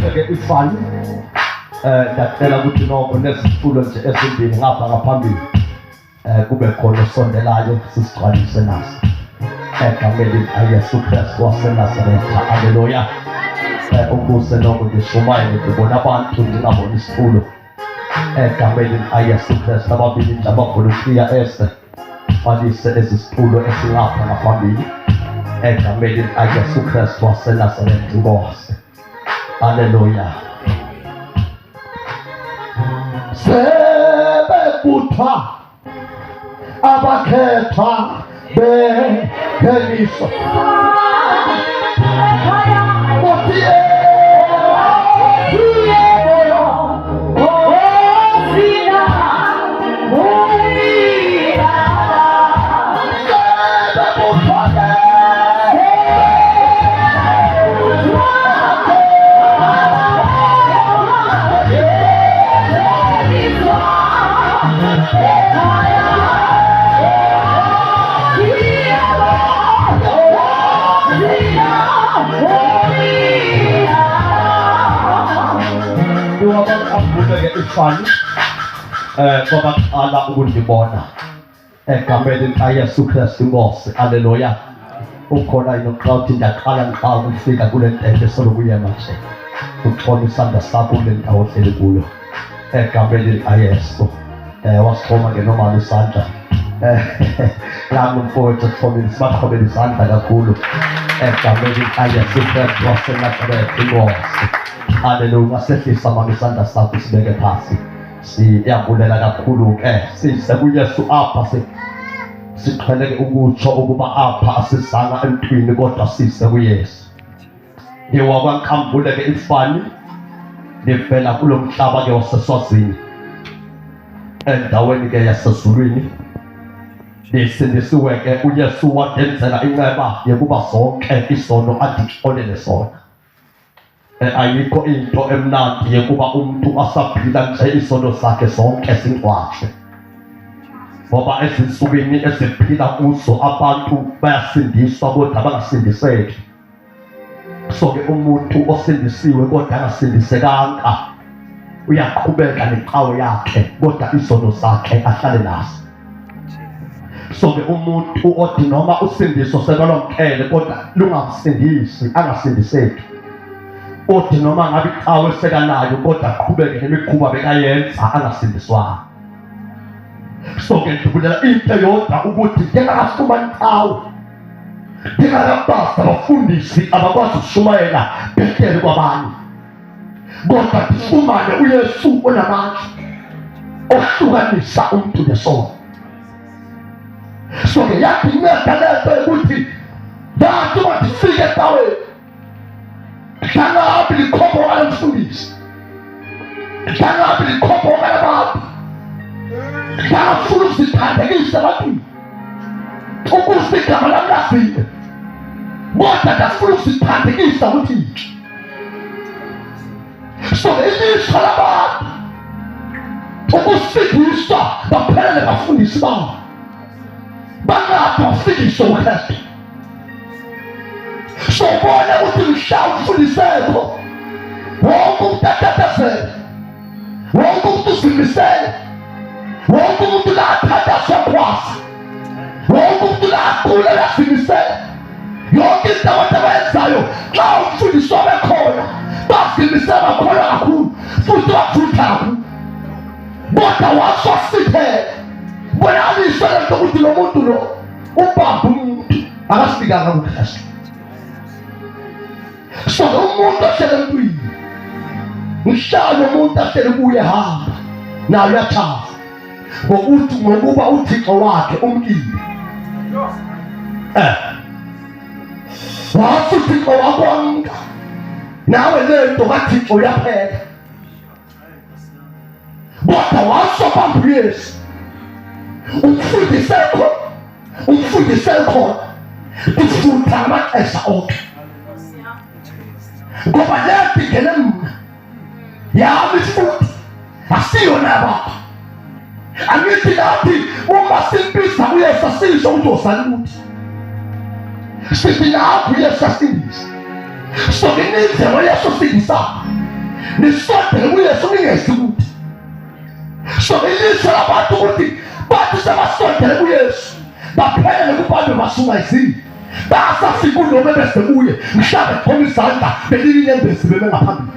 ngakubeke ifani ndacela ukuthi noko nesitulo nje esimbili ngapha ngaphambili kube khona osondelayo sisigcwalise naso egameni ayesu Kristu waseNazaretha. Haleluya. Ukuse noko ndishumayele ndibona abantu ndingaboni isitulo egameni ayesu Kristu. Ababili nje abavolontiya balise ezi situlo esingapha ngaphambili egameni ayesu Kristu waseNazaretha inkosi. Haleluya. Sebebuthwa abakhethwa bengeniso ifani kwabaqala ukundibona egameni ayesu Kristu inkosi. Haleluya. Ukhona inoqawuthi ndaqala nxa ukufika kule ntente solokuyema nje uxhoma isandla sakho kule ndawo ohleli kuyo egameni ayesu. Wasixhoma ngenomali isandla nami mfowethu xhomile sibaxhomele isandla kakhulu egameni ayesu Kristu waseNazaretha inkosi. Haleluya. Ngasehlisa mama isandla sakho sibeke phansi. Siyabulela kakhulu size kuYesu apha siqheleke ukutsho ukuba apha asizanga emntwini kodwa size kuYesu. Yewakwankambule ke ifani livela kulo mhlaba ke waseswazini endaweni ke yasezulwini. Lisindisiwe ke uYesu wadenzela inceba yokuba zonke izono adixolele zona. Ayikho into emnandi yokuba umuntu asaphila nje izono zakhe zonke zingcwatshwe, ngoba ezinsukwini eziphila kuzo abantu bayasindiswa kodwa bangasindiseki. So ke umuntu osindisiwe kodwa angasindisekanga uyaqhubeka neqhawe yakhe kodwa izono zakhe ahlale nazo. So ke umuntu othi noma usindiso sebalomkele kodwa lungamsindisi angasindiseki, othi noma ngabe iqhawe sekanayo kodwa aqhubeke nemikhuba bekayenza angasindiswanga. So ke ndibulela into yodwa ukuthi ngingakafumani iqhawe, ngingakabazi abafundisi abakwazi ukushumayela bhetele kwabanye, kodwa ndifumane uYesu onamandla ohlukanisa umuntu nesono. So ke yadinceda lento ukuthi ndathi mandifike ecaweni ngangabi likhophoka lomfundisi, ngangabi likhophoka labantu, ngangafuna ukuzithandekisa ebantwini ukuze igama lami laziwe, kodwa ndafuna ukuzithandekisa kuThixo. So ilishwa labantu ukusindiswa baphelele bafundisi babo bangapha ufikisho uKristu. So bona ukuthi mhlawumbe ufundisekho wonke umuntu atatazele, wonke umuntu uzimisele, wonke umuntu la athatha kwasi, wonke umuntu la aqule lazimisele. Yonke into abantu abayenzayo xa umfundisi wabekhona bazimisele bakhona kakhulu futhi bafutha kakhulu, kodwa wasosithele bonaliswa lento ukuthi lo muntu lo ubamba umuntu akasifikanga kuKristu. So umuntu ahlele empini ngihlala umuntu ahlele kuye hamba nayo uyachaza ngokuba uThixo wakhe umkile. Wathi uThixo wakwamka nawe lento kaThixo yaphela, kodwa washo phambi Yesu umfundisekho kufutha amaxesha onke, ngoba leyadingele mna yami futhi asiyo nabapha. Angithi nathi uma simbiza uYesu asisho ukuthi usaluthi sithi napho uYesu asindisa. So ngininze ngoYesu sindisa nisondele kuyesu ningezi kuthi. So ilizwe labantu ukuthi bathi sebasondele kuyesu baphelele kubantu basuka izini basafika unoma bese kuye mhlabe khona izandla belinyembezi bebengaphambili.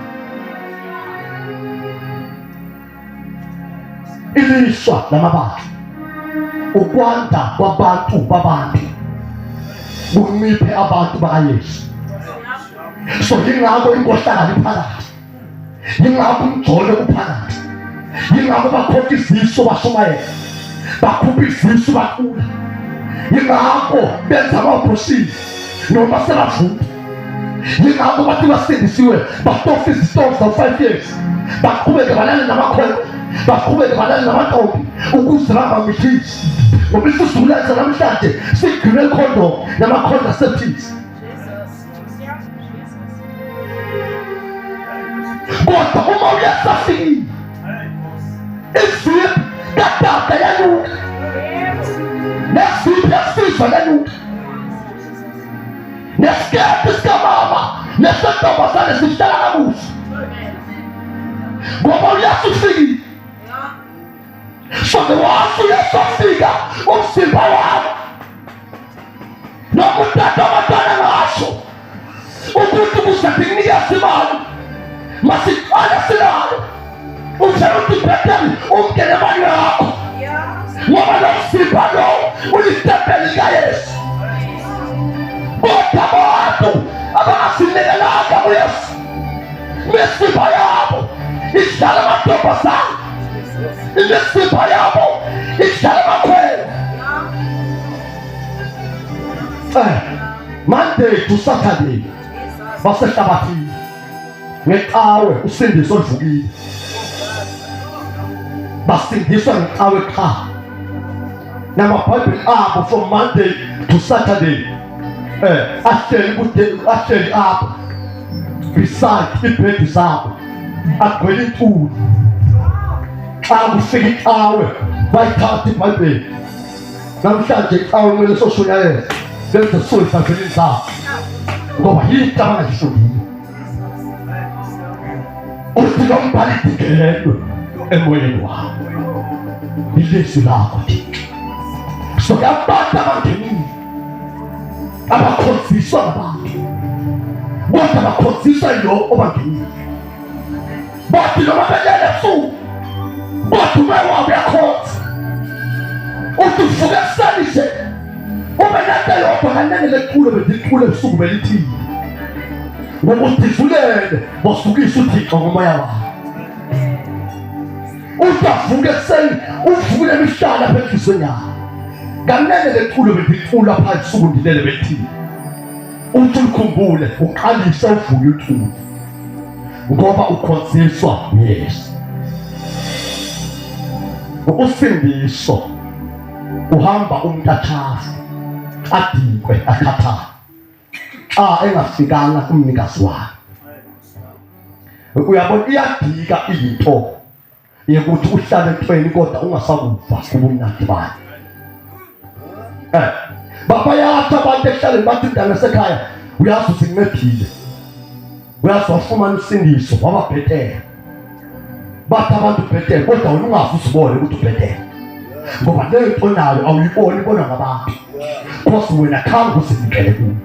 Ilishwa lamabandla ukwanda kwabantu babantu kunciphe abantu bakayesu. So yingakho inkohlakalo iphakathi, yingakho umjolo uphakathi, yingakho bakhokha izisu bashumayela, bakhupha izisu baqula, yingakho benza ama-operation noma sebavuma, yingakho bathi basindisiwe batofa izitofu za-5 years baqhubeke balale namakhwelo, baqhubeke balale namantombi ukuze bangamithisi. Ngoba isizululenza namhlanje sigcine condom nama-contraceptives. Kodwa uma uyasafikile iziphi kadada yanuka, neziphi yasizwa yanuka, nesiketi sikamama nesentombazane sihlala kabuhle. Ngoba uyasufikile sonke wazi uyasafika umzimba wami noma utata abantwana ngasho ukuthi kuzakunikeza imali masiqale silalo uthela ukuthi bhetele umngene imali yakho ngoba lo mzimba lo uyitempeli kayesu. Kodwa abantu abangasinekelanga kuyesu imizimba yabo idlala amantombazane, imizimba yabo idlala amakhwelo. Monday to Saturday basehlabathini ngeqhawe usindiso oluvukile, basindiswa ngeqhawe qha namabhayibheli abo from Monday to Saturday ahleli apho beside ibhedi zabo agcwele imfundo. Xa kufika iqhawe bayithatha ibhayibheli. Namhlanje iqhawe kumele soshunyayeza lenze suwe esanzelini zabo ngoba yinto abangayifundile. Uthi lo mbhali dikelelwe emoyeni wakho ilizwi lakho Thixo. So abantu abangenile abakhonziswa ngabantu kodwa bakhonziswa yilo obangenile. Bathi noma belele ebusuku kodwa umoya wabo uyakhonza. Uthi uvuka ekuseni nje ube nento yodwa kanene leculo beliculo ebusuku belithini ngoba udivulele bosukisa uThixo ngomoya wakho. Uthi avuke ekuseni uvule imihlala apha enhlizweni yakho kanene leculo belicula phansi ebusuku ndilele belithini. Uthi ukhumbule uqalise uvuke uculo ngoba ukhonziswa Yesu. Usindiso uhamba umntathafu adikwe akhathale xa engafikanga kumnikazi wakhe. Uyabona iyadika into yokuthi uhlale entweni kodwa ungasakuva kubumnandi bakhe. Bayathi abantu ehlale bathi intanga sekhaya uyazi ukuthi ngimephile, uyazi wafumana usindiso wababhetele. Bathi abantu bhetele kodwa wena ungazi usibone ukuthi ubhetele ngoba lento nayo awuyiboni ibona ngabantu because wena khange uzinikele kuyo.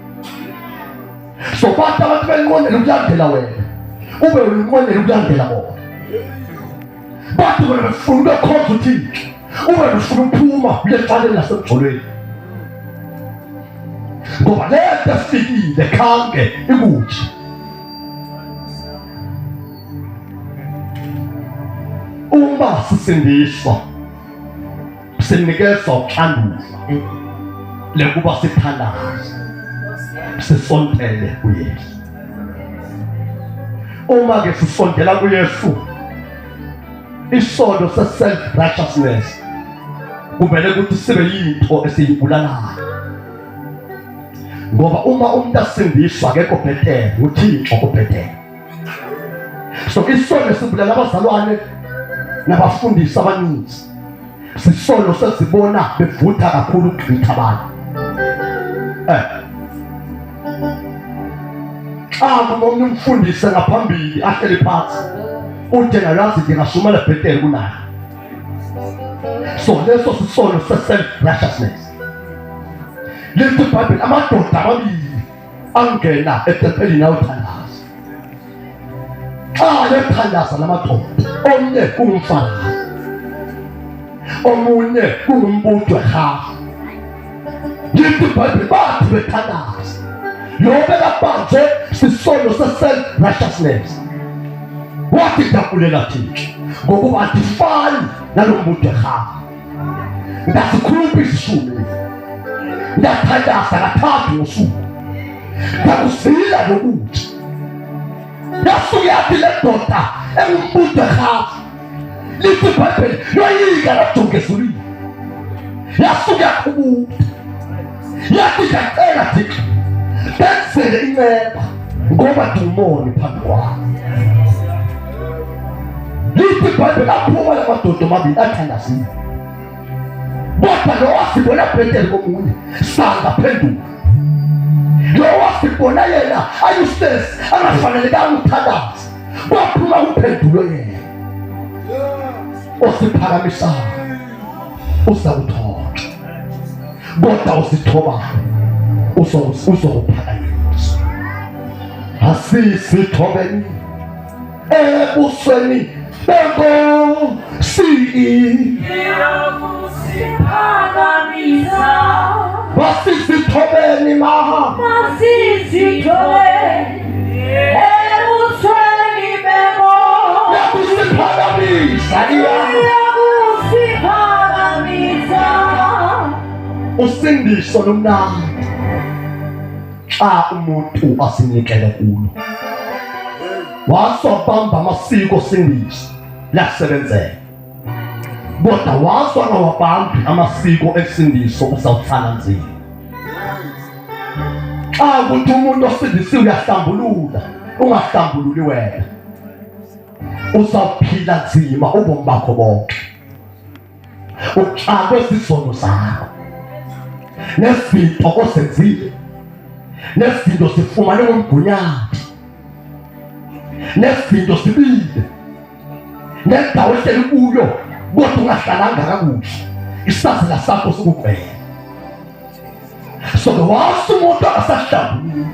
So bathi abantu belinqonela ukulandela wena ube ulinqonela ukulandela bona. Bathi wena befuna ukukhonza uThixo ube ufuna ukuphuma kulefaleni lasemjolweni ngoba lento efikile khange ikuthi. Uma sisindiswa sinikezwa uxanduva lekuba sithandaze sisondele kuYesu. Uma ke sisondela kuYesu isondo se-self righteousness kumele ukuthi sibe yinto esiyibulalayo ngoba uma umuntu asindiswa akekho bhetele uThixo ubhetele. So isondo sibulala abazalwane nabafundisi abaninzi, sisono sesibona bevutha kakhulu ukugqitha abantu. Umuntu umfundise ngaphambili ahleli phansi uthi ngalazi ngingasumela bhetele kunayo. So leso sisono se-self-righteousness. Lithi iBhayibheli amadoda amabili angena etempelini ayothandaza. Xa bethandaza lamadoda, omunye kungumfana, omunye kungumbutho ehafu. Lithi iBhayibheli bathi bethandaza lo bekabanjwe sisono se-self-righteousness. Wathi dabulela Thixo ngokuba andifani nalo mbutho ehafu. Ngasikhulupha isishumi, ndathandaza kathathu ngosuku, ndakuzila nokuthi. Yasuke yathi le doda engumbutho ehafu, lithi iBhayibheli yoyika lajonga ezulwini. Yasuke yakhubula, yathi ndiyacela Thixo benzele inceba ngoba ndingumoni phambi kwakho. Lithi iBhayibheli aphuma la madoda amabili athandazile. Kodwa lo wasibona bhetele komunye sangaphenduka. Lo wasibona yena ayustesi angafanelekanga ukuthandaza, kwaphuma uphendulo yena. Osiphakamisayo uzakuthola, kodwa usithobayo uzokuphakamisa. Asisithobeni ebusweni benkosi Masisithobeni maha, masisithobeni ebusweni benkosi yakuziphakamisa. Usindiso lomnandi xa umuntu asinikele kulo. Wasabamba amasiko sindiso lasebenzela, kodwa wazwa ngawabambi amasiko esindiso usawuthana nzima. Xa kuthi umuntu osindisiwe uyahlambulula, ungahlambululi wena, uzawuphila nzima ubomi bakho bonke. Uxakwe isizono zakho nezinto osenzile, nezinto zifumane ngomgunyathi, nezinto zibile, nendawo ehleli kuyo kodwa ungahlalanga kakuhle, isazela sakho sikugwema. So wasi umuntu akasahlambulula,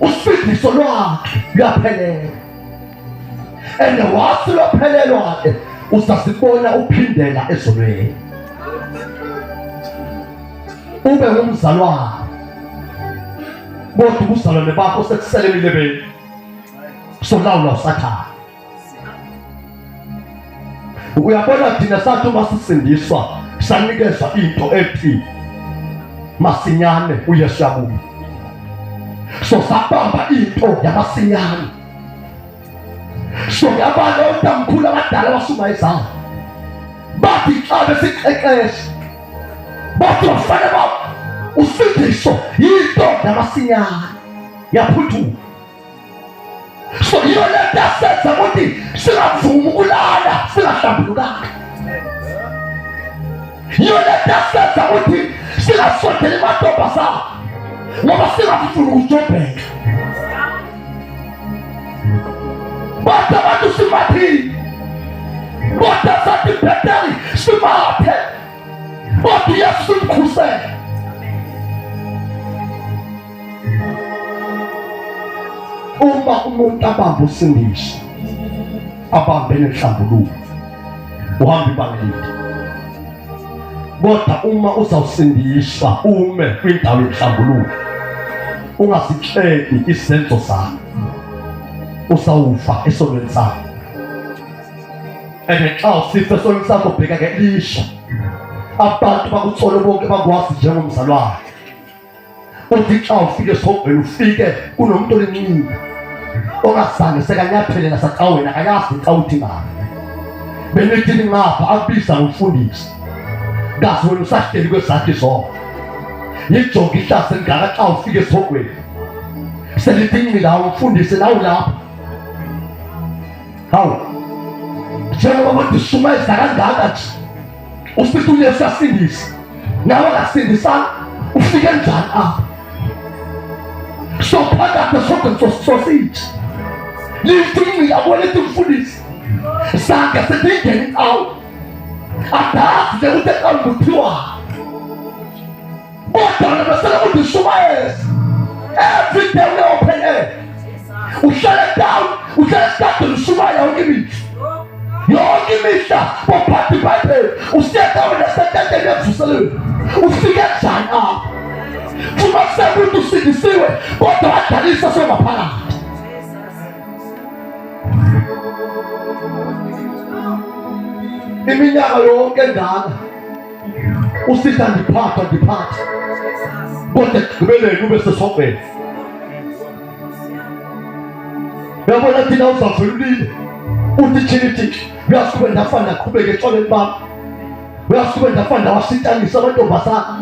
usindiso lwakhe luyaphelela. And wasi lwaphelelwa-ke usasibona uphindela ezolweni, ube ngumzalwane, kodwa ubuzalwane bakho sekusele emilebeni solawula usathane. Uyabona thina sathi uma sisindiswa sanikezwa into ethi masinyane uYesu yabuya. So sabamba into yamasinyane. So yabantu abamkhulu abadala basuma izandla bathi xa besiqeqesha bathi bafana babo usindiso yinto yamasinyane yaphuthuma. So yiyo lento yasenza ukuthi singavumi ukulala singahlambulukanga. Yiyo lento yasenza ukuthi singasondeli emantombazana ngoba singafuni ukujobheka. Bathi abantu simathile, kodwa sathi bhetele simathe, kodwa Yesu simkhusele. Uma umuntu abamba usindiso, abambe nenhlambuluko, uhamba ibanga elide. Kodwa uma uzawusindiswa ume kwindawo yenhlambuluko, ungasixeki isenzo sakho, usawufa esonweni sakho. And xa usifa esonweni sakho bheka ngelishwa, abantu bakuthole bonke bakwazi njengomzalwane. Uthi xa ufike esogqweni ufike kunomuntu olincini ongazange sekanyaphelela saxa wena akayazi xa uthi ngapha. Benithi ngapha akubiza ngumfundisi, ngazi wena usahleli kwezakhi zonke. Yijonge ihlase ngaka xa ufike esogqweni selithi ngila umfundisi nawe lapha. Hawu njengoba ndishumayeza kangaka nje usithi uYesu yasindisa nawe ngasindisana ufike njani apha? So phakathi sosithi lithi yabona umfundisi sanga sedingeni out adazi ukuthi ekanguthiwa kodwa besela ukuthi Shumayezi every day we open air uhlala down uhlala start Shumaya yonke imihla bophathi Bible usiyeka wena Saturday nevuselwe ufike njani apha uma sebuthi usidisiwe kodwa wadalisa sengaphakathi iminyaka yonke ngaka usitha ndiphatha kodwa ekugqibeleni ube sesofeni uyabona thina uzavulile uthi chinithi uyasuke ndafana ndaqhubeka ecoleni bami uyasuke ndafana ndawasitanisa amantombazana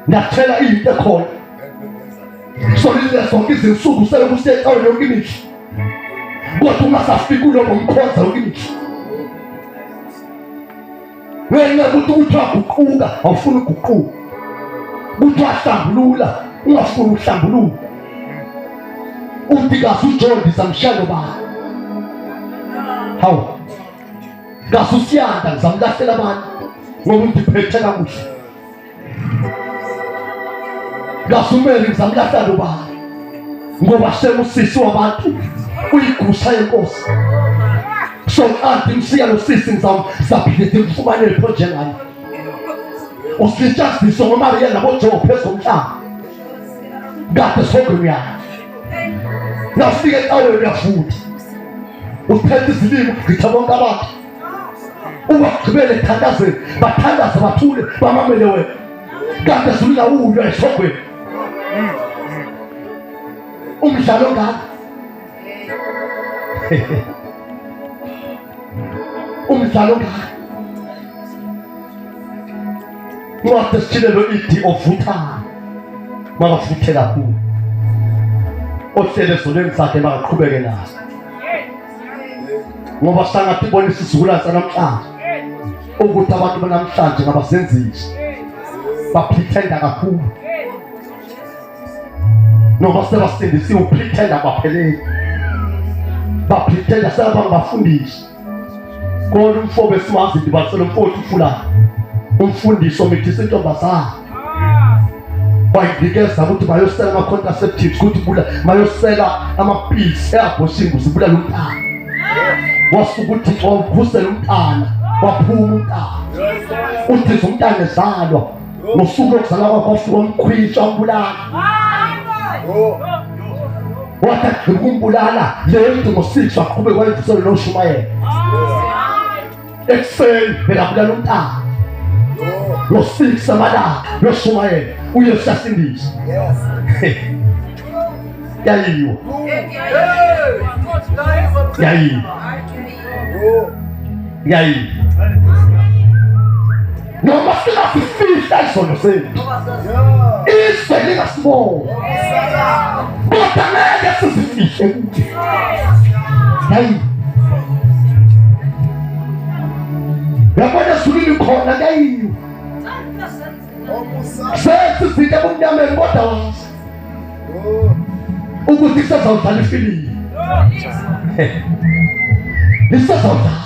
ndathela into ekhona solile zonke izinsuku selokhu siyecaweni yonke imihla kodwa ungasafiki ulobo umkhonza yonke imihla wena ukuthi uyaguquka awufuni uguquka ukuthi wahlambulula ungafuni uhlambulula uthi kazi uJohn ngizamshaya bani hawu kazi usiyanda ngizamlahlela abantu ngoba ngiphethe kakuhle kazi umeli ngizamlahlela bani ngoba semusisi wabantu uyigusa yenkosi so anti ngisiya lo sisi ngizamphinde ngifumane iphonje ngani usijaziso ngoba yena boJohn phezulu umhlaba kade sokuyana nafike ecaweni uyafunda uphethe izilimo ngitha bonke abantu ungagqibele ethandazeni bathandaza bathule bamamele wena kade zulila uyo esogweni umdlalo ngani umdlalo ngani Ngoba sithilelo ithi ovuthana makafuthe kakhulu ohlele zonke sakhe makaqhubeke naso ngoba sangathi bona isizukulwane sanamhlanje ukuthi abantu banamhlanje ngabasenzisi bapretenda kakhulu noma sebasindisiwe upretenda baphelele bapretenda sebangabafundisi kodwa umfobe siwazi ndibanisele umfowethu uFulani umfundisi omithisa intombazana bayidikeza ukuthi bayosela ama-contraceptives ukuthi bayosela amapilisi e-abortion ukuze ibulale umntana wasuka ukuthi wavusela umntana waphuma umntana uthi umntana ezalwa ngosuku lokuzalwa kwakho wafika umkhwitsha wambulala wathi agqiba ukumbulala leyo nto ngo-6 waqhubeka wayivusele noShumayela ekuseni bekabulala umntana ngo-6 amalanga noShumayela uyesu yasindisa yayiwa noma singasifihla isono sethu izwe lingasibona kodwa ngeke sizifihle yayiwa yabona sulini khona yayiwa sethi sike kumnyameni kodwa wazi ukuthi kusazawudlala ifilimu lisazawudlala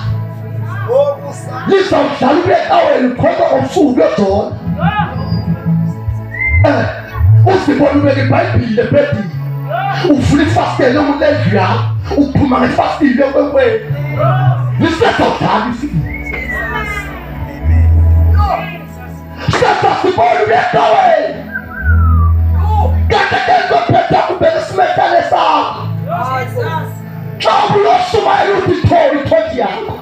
lizawudlala ubecaweni khona ngosuku lwejona uzibona ubeke iBhayibhile ebhedini uvula ifastela umulevi yakho uphuma ngefastile ekwenkweni lisazawudlala ifilimu sasibona ubecaweni kade ngophetha kubeka isimetane sakho Jobu loShumayela uthi itholi yakho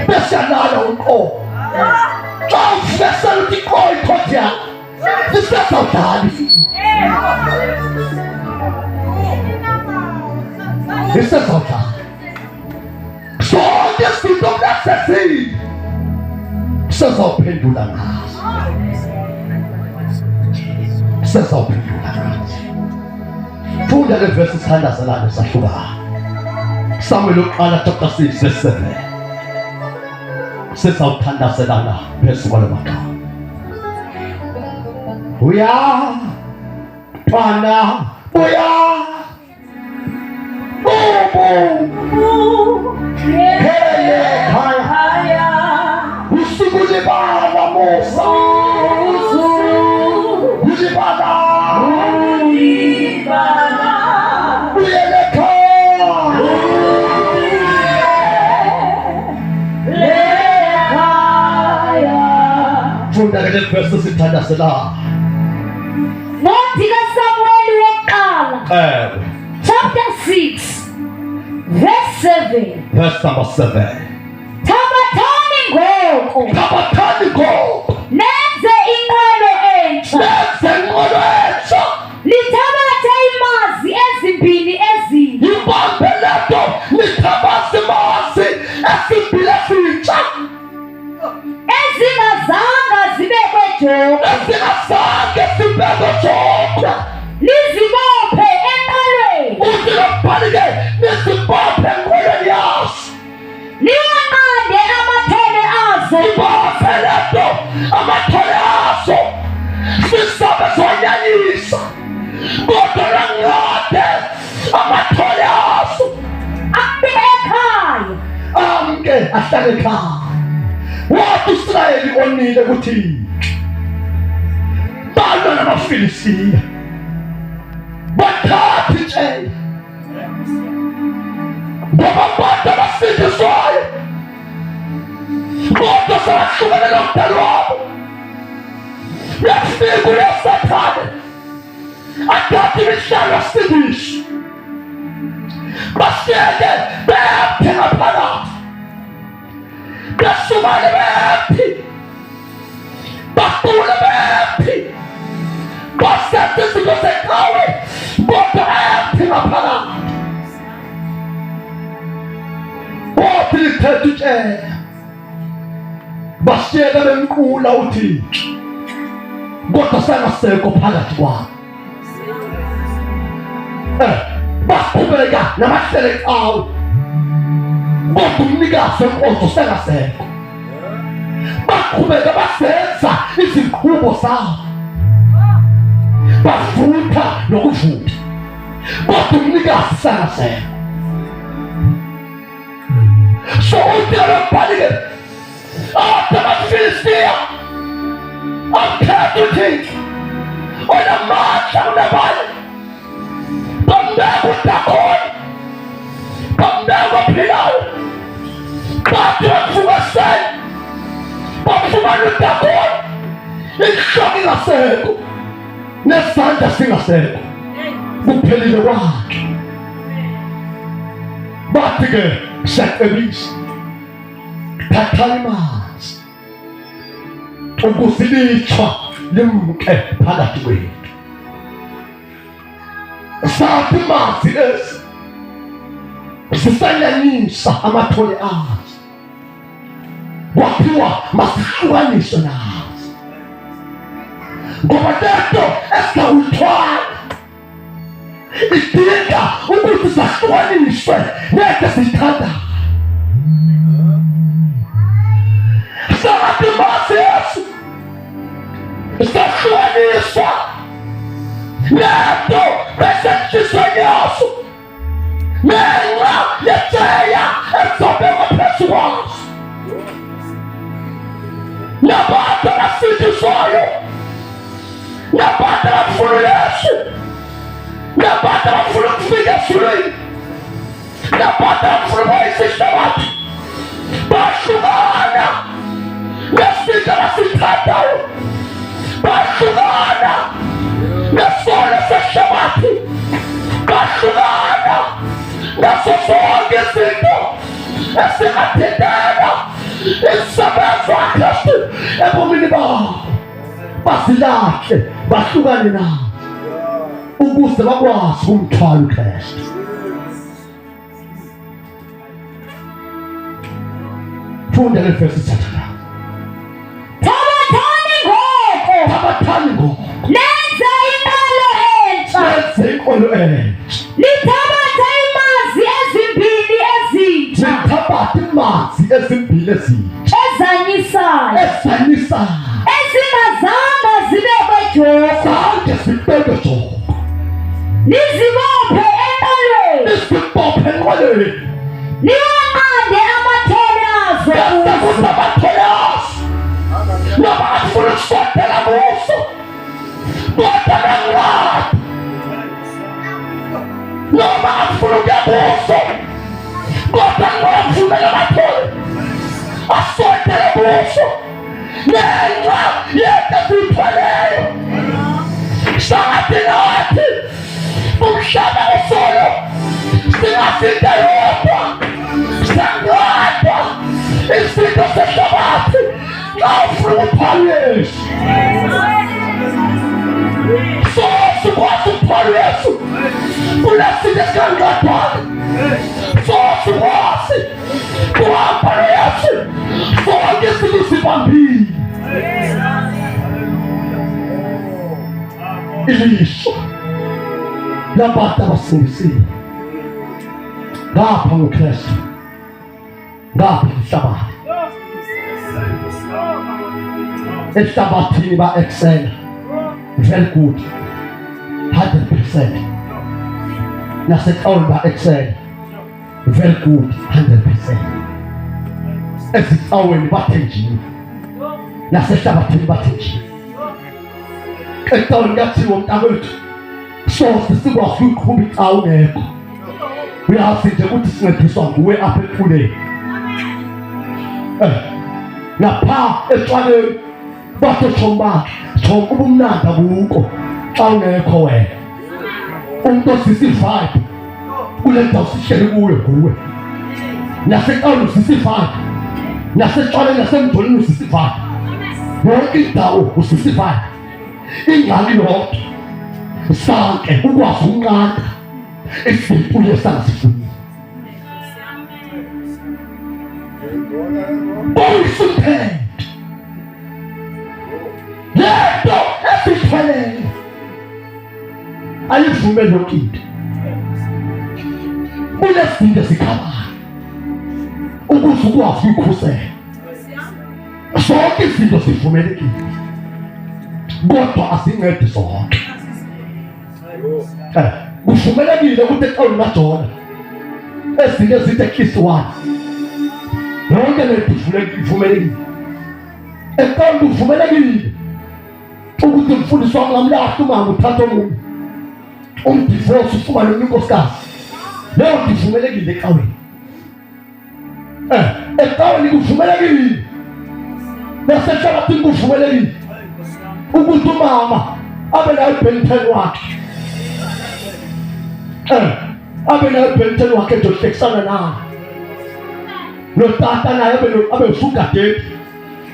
bese yanala uqobo Jobu bese uthi itholi yakho lisazawudlala lisazawudlala zonke izinto ngasezini sizawuphendula ngazo sizawuphendula ngazo funda le verse isithandazelana sahlukana Samuel uqala chapter 6 verse 7 sizawuthandazelana phezu kwalo magama uya Bwana uya le verse sithandasela Nothi kaSamuel wokuqala chapter 6 verse 7 verse number 7 Thabathani ngoko nenze inqwelo entsha lithabathe imazi ezimbili ezintsha ibambe leto lithabathe imazi ezimbili ezintsha ezingazanga zibekwe joko lizibophe enqwelweni liwanqande amathole azo amathole azo sisabe zonyanyisa kodwa langade amathole azo afike ekhaya amke ahlale ekhaya wathi uSirayeli onile ukuthi balwa namaFilistiya bathatha itshe ngoba bantu abasindiswayo kodwa sebahlukane nomdali wabo yafika uyasathane athathe imihlalo asindishe basiyeke bephe ngaphakathi besumane bephi baqule bephi basethe izinto zeqhawe kodwa bephi ngaphakathi wathi lithethe utshela basiyeke bemqula uThixo kodwa sengasekho phakathi kwabo baqhubeka namahlelo eqhawe kodwa umnikazi wenkonzo sengasekho baqhubeka basenza izinqubo zabo bavutha nokuvutha kodwa umnikazi sengasekho so uDelobhalike after amaFilistiya akhetha uThixo onamandla kunabanye bambeka uDagoni bambeka ophilayo bathi bavuka sele bafumana uDagoni inhloko ingasekho nesandla singasekho kuphelile kwakhe bathi-ke siyacebisa thathani imanzi ukuze ilithwa limke phakathi kwethu sathi imanzi ezi zisanyanyisa amathole azo kwaphiwa masihlukaniswe nazo ngoba lento esingawuyithwala idinga ukuthi sahlukaniswe nento siyithandayo sathi imanzi yesu sahlukaniswa lento besetshizweni yaso ngenxa yetheya ezobekwa phezu kwazo nabantu abasindiswayo nabantu abafuna Yesu nabantu abafuna ukufika ezulwini nabantu abafuna ukuyisehlabathi bahlukana ngesinto abasithandayo bahlukana nesono sehlabathi bahlukana naso zonke izinto esingathindana izisebenzi kaKristu ebomini babo basilahle bahlukane nabo ukuze bakwazi ukumthwala uKristu. Funda le verse thatha thabathani ngoko nenze inqwelo entsha lithabathe imazi ezimbili ezintsha ezanyisayo ezingazanga zibekwe joko lizibophe enqwelweni liwanqande amathole azo noma afuna ukusondela kuso kodwa nangathi noma afuna ukuya kuso kodwa ngiyafuna amathole asondele kuso ngenxa yento esiyithweleyo. Sangathi nathi umhlaba osolo singasinda yodwa sangadwa isinto sehlabathi xa ufuna ukuphala Yesu. So sikwazi ukuphala Yesu kulesinto esikangadwana. So sikwazi kuhamba noYesu sonke izinto sibambile. Ilishwa labantu abasindisiwe ngapha ngoKristu, ngapha ihlabathi. Ehlabathini ba-excel very good 100%. Nasecaweni ba-excel very good 100%. Ezicaweni bathenjiwe, nasehlabathini bathenjiwe. Ecaweni kuyathiwa mntakwethu soze sikwazi ukuqhuba icawa ungekho. Uyazi nje ukuthi sincediswa nguwe apha emfuleni. Napha etshwaleni batho chomba chom ubumnandi akukho xa ungekho wena. Umuntu osisi-5 kule ndawo sihleli kuyo nguwe. Nasecaweni usisi-5, nasetshwaleni nasemdolini usisi-5, yonke indawo usisi-5. Ingxaki yodwa sanke ukwazi ukunqanda isiphulo esasifuna. Oyisuphele lento esithweleyo ayivume lonke into. Kunezinto ezikhabayo ukuze ukwazi ukukhusela. Zonke izinto zivumelekile kodwa asincedi zonke. Kuvumelekile ukuthi ecaweni kaJona ezinto ezithi at 1 yonke lento ivumelekile. Ecaweni kuvumelekile ukuthi umfundisi wami ngamlahla umama uthatha omunye umdivorce ufumane omnye unkosikazi. Leyo nto ivumelekile ecaweni. Ecaweni kuvumelekile, nasehlabathini kuvumelekile ukuthi umama abe nayo ibhenteni wakhe, abe nayo ibhenteni wakhe ezohlekisana naye. Notata naye abe usugadeni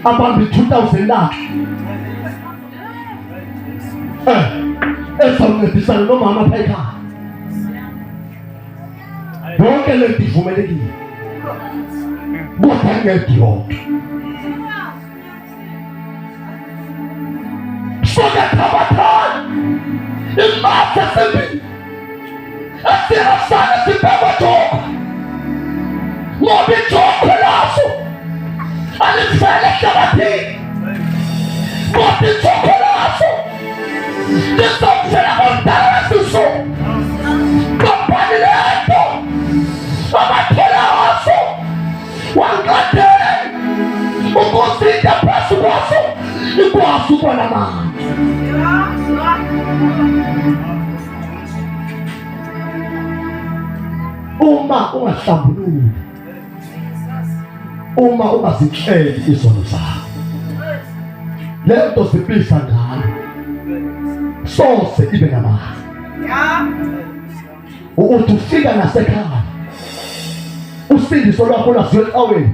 abambe 2000 lakhe ezawuncedisana nomama apha ekhaya. Yonke le nto ivumelekile kodwa ingedi yonke. Sokathabathani imasi esempini esihasane sibhekwa joko ngoba ijoko laso alifele ehlabathini kodwa ijoko laso lizokufela ngomdala wesisu. Kampani lento abathola waso wangadeni ukuzinda phezu kwaso ikwazi ukubona manje. Uma ungahlambululi, uma ungazitsheli izono zakho, lento sibisa ngayo sose ibe namazi. Uthi ufika nasekhaya usindiso lwakho lwaziwe ecaweni,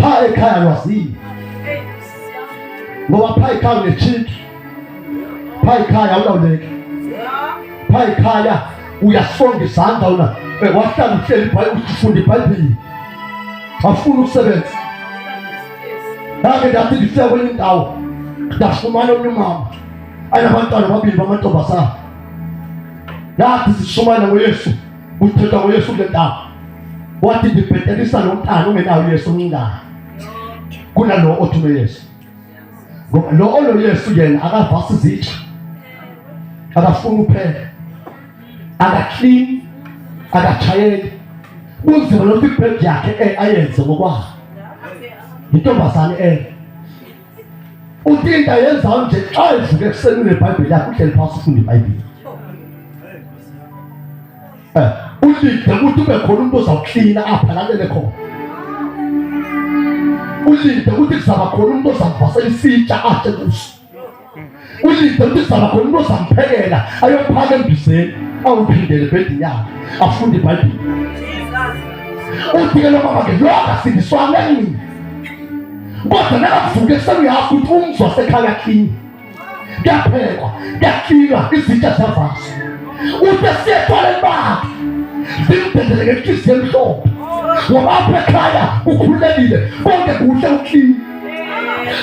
pha ekhaya lwaziwe. Ngoba pha ekhaya unechiki, pha ekhaya awulawuleki, pha ekhaya uyasonga izandla una wahlala uhleli ufunda iBhayibheli, afuna ukusebenza. Nake ndathi ndifika kwenye indawo ndafumana omnye umama ayinabantwana ababili bamantombazana. Nathi sishumana ngoYesu, uthetha ngoYesu kule ndawo. Wathi ndibhetelisa nomntana ongenayo uYesu omncinane kunalo othi unoYesu. Ngoba lo onoYesu yena akavasi izitsha, akafuni uphela, akaklini, akachayeli. Kunzima nokuthi ibhedi yakhe ayenze ngokwayo. Intombazane uthi into ayenzayo nje xa ivuke ekuseni uneBhayibheli yakhe uhleli phasi ufunda iBhayibheli. Ulinde ukuthi ube khona umuntu ozawuklina apha lalele khona. ulinde ukuthi kuzaba khona umuntu ozamvasela isitsha atshe kuso. Ulinde ukuthi kuzaba khona umuntu ozamphekela ayophaka embizeni awuphindele ebhedini yakhe afunde iBhayibheli. Uthi-ke lo mama-ke lokho asindiswanga nini kodwa nakavuka ekuseni yakho ukuthi umzi wasekhaya kini kuyaphekwa kuyakliwa izitsha ziyavaswa. Uthi siyetwaleni bakhe zimbhendeleke enhliziyo emhlophe ngoba apha ekhaya ukhululekile konke kuhle uklini.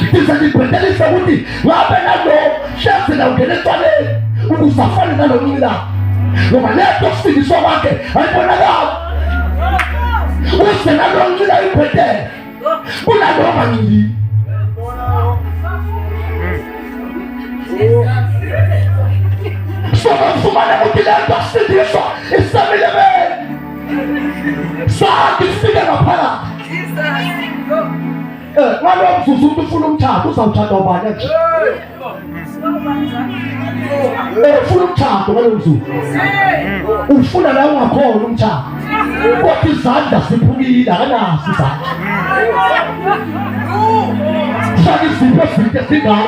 Ndize ndibhedelise ukuthi ngabe nalo shezela ungena etwaleni ukuze afane nalo mnilabo ngoba leto sifindiswa kwakhe ayibonakali. Uze nalo mnila ibhetele kunalo mangili. Sokufumana ukuthi lento sifindiswa isamile bene sakhe sifike ngaphakathi. Ngalo mzuzu umuntu ufuna umthatho uzawuthanda ubani nje? Ufuna umthatho ngalo mzuzu ufuna la ungakhona umthatho kodwa izandla ziphukile akanazo izandla. Shaka izipho ezinde zingaka